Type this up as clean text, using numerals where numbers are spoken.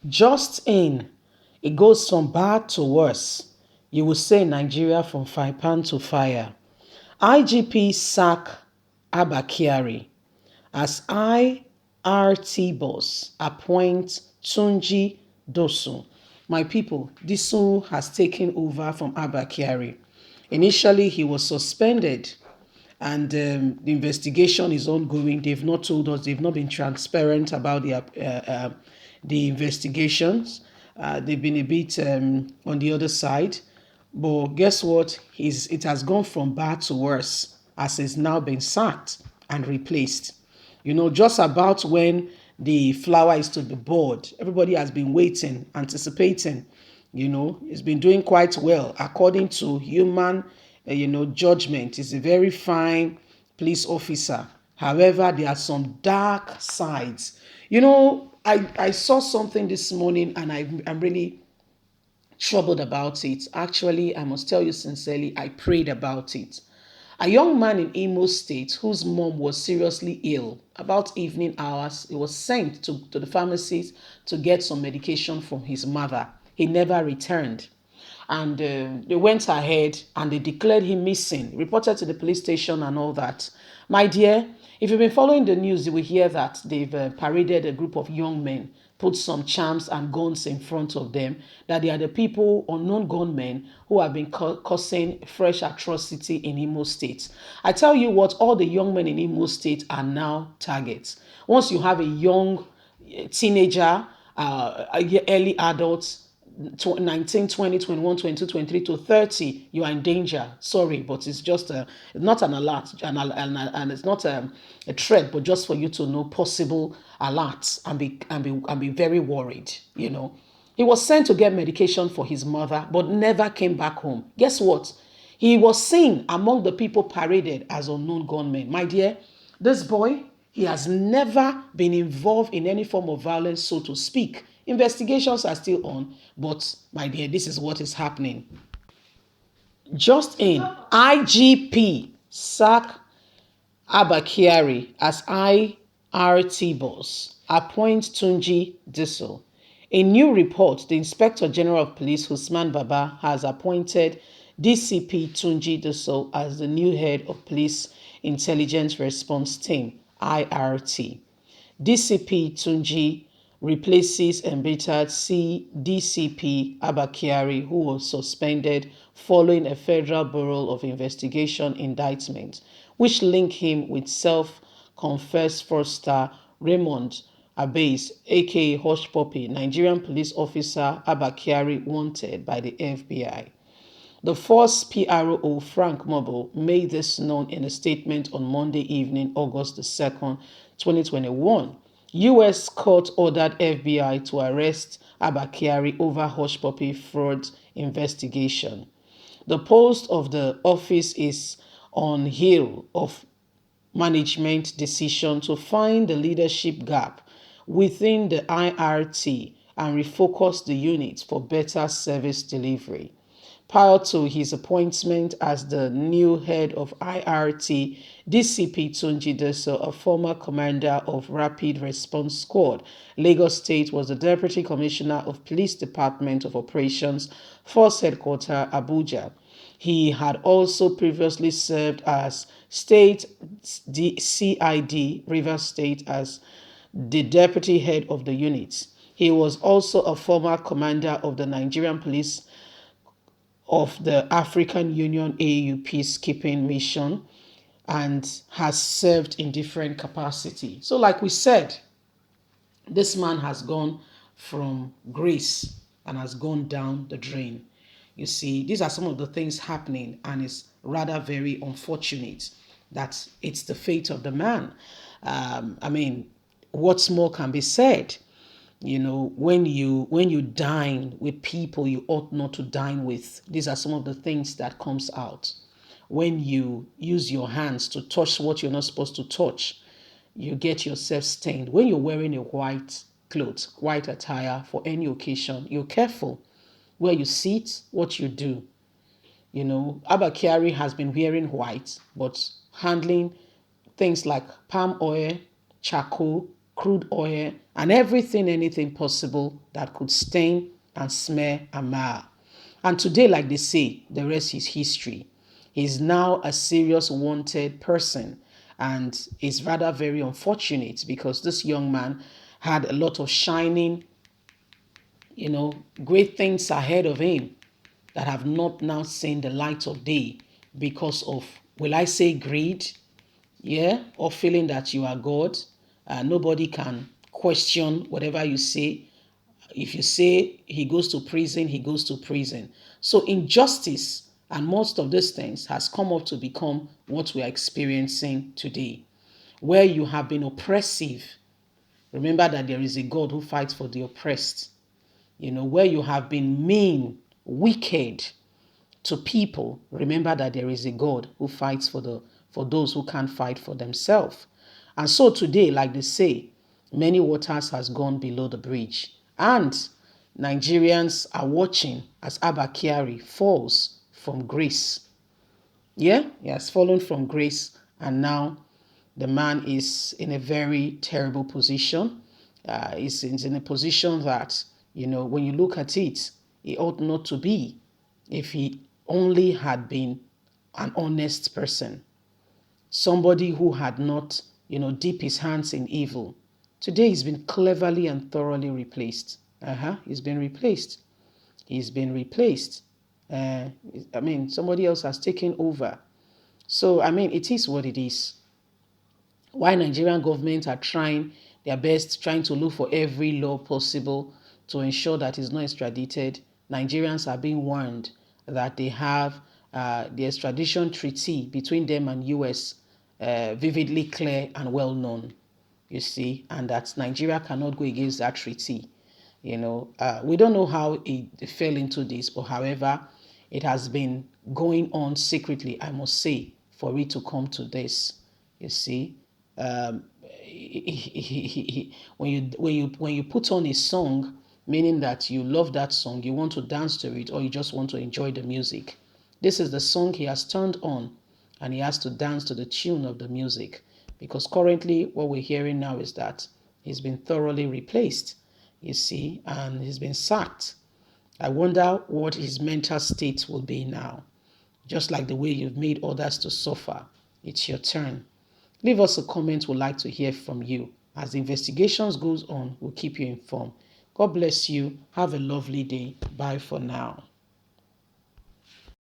Just in, it goes from bad to worse. You will say Nigeria from fire pan to fire. IGP sack Abba Kyari as IRT boss appoint Tunji Disu. My people, Disu has taken over from Abba Kyari. Initially, he was suspended and the investigation is ongoing. They've not told us, they've not been transparent about the investigations. They've been a bit on the other side. But guess what? It has gone from bad to worse as it's now been sacked and replaced. Just about when the flower is to be bored, everybody has been waiting, anticipating. It's been doing quite well according to human, judgment. He's a very fine police officer. However, there are some dark sides. I saw something this morning and I'm really troubled about it. Actually, I must tell you sincerely, I prayed about it. A young man in Imo State whose mom was seriously ill, about evening hours, he was sent to the pharmacist to get some medication from his mother. He never returned. And they went ahead and they declared him missing, reported to the police station and all that. My dear, if you've been following the news, you will hear that they've paraded a group of young men, put some charms and guns in front of them, that they are the people, unknown gunmen, who have been causing fresh atrocity in Imo State. I tell you what, all the young men in Imo State are now targets. Once you have a young teenager, early adults, 19, 20, 21, 22, 23 to 30, you are in danger. Sorry, but it's just not an alert, and it's not a threat, but just for you to know possible alerts and be very worried. He was sent to get medication for his mother, but never came back home. Guess what? He was seen among the people paraded as unknown gunmen. My dear, this boy, he has never been involved in any form of violence, so to speak. Investigations are still on, but my dear, this is what is happening. Just in, IGP sack Abba Kyari as IRT boss, appoint Tunji Disu. A new report, the Inspector General of Police, Usman Baba, has appointed DCP Tunji Disu as the new head of Police Intelligence Response Team, IRT. DCP Tunji replaces embittered DCP Abba Kyari, who was suspended following a Federal Bureau of Investigation indictment, which linked him with self-confessed fraudster Raymond Abase, aka Hush Puppy, Nigerian police officer Abba Kyari, wanted by the FBI. The force PRO Frank Mobile made this known in a statement on Monday evening, August the 2nd, 2021. U.S. court ordered FBI to arrest Abba Kyari over hush puppy fraud investigation. The post of the office is on heel of management decision to find the leadership gap within the IRT and refocus the unit for better service delivery. Prior to his appointment as the new head of IRT, DCP Tunji Disu, a former commander of Rapid Response Squad, Lagos State, was the Deputy Commissioner of Police Department of Operations, Force Headquarters, Abuja. He had also previously served as State CID, Rivers State, as the deputy head of the unit. He was also a former commander of the Nigerian Police of the African Union AU peacekeeping mission and has served in different capacity. So like we said, this man has gone from grace and has gone down the drain. You see, these are some of the things happening, and it's rather very unfortunate that it's the fate of the man. I mean, what's more can be said? When you dine with people you ought not to dine with, these are some of the things that comes out. When you use your hands to touch what you're not supposed to touch, you get yourself stained. When you're wearing a white clothes, white attire for any occasion, you're careful where you sit, what you do. Abba Kyari has been wearing white, but handling things like palm oil, charcoal, crude oil, and anything possible that could stain and smear and mar. And today, like they say, the rest is history. He's now a serious wanted person, and it's rather very unfortunate because this young man had a lot of shining, great things ahead of him that have not now seen the light of day because of, will I say, greed? Yeah, or feeling that you are God. Nobody can question whatever you say. If you say he goes to prison, he goes to prison. So injustice and most of these things has come up to become what we are experiencing today, where you have been oppressive. Remember that there is a God who fights for the oppressed. Where you have been mean, wicked to people, remember that there is a God who fights for those who can't fight for themselves. And so today, like they say, many waters has gone below the bridge. And Nigerians are watching as Abba Kyari falls from grace. Yeah, he has fallen from grace, and now the man is in a very terrible position. He's in a position that, when you look at it, he ought not to be if he only had been an honest person, somebody who had not, dipped his hands in evil. Today he's been cleverly and thoroughly replaced. He's been replaced. He's been replaced. Somebody else has taken over. So, it is what it is. Why Nigerian government are trying their best, trying to look for every law possible to ensure that it's not extradited, Nigerians are being warned that they have the extradition treaty between them and US vividly clear and well known, you see, and that Nigeria cannot go against that treaty. We don't know how it fell into this, but however, it has been going on secretly, I must say, for it to come to this. You see, when you put on a song, meaning that you love that song, you want to dance to it, or you just want to enjoy the music. This is the song he has turned on, and he has to dance to the tune of the music. Because currently, what we're hearing now is that he's been thoroughly replaced, you see, and he's been sacked. I wonder what his mental state will be now. Just like the way you've made others to suffer, it's your turn. Leave us a comment. We'd like to hear from you. As the investigations goes on, we'll keep you informed. God bless you. Have a lovely day. Bye for now.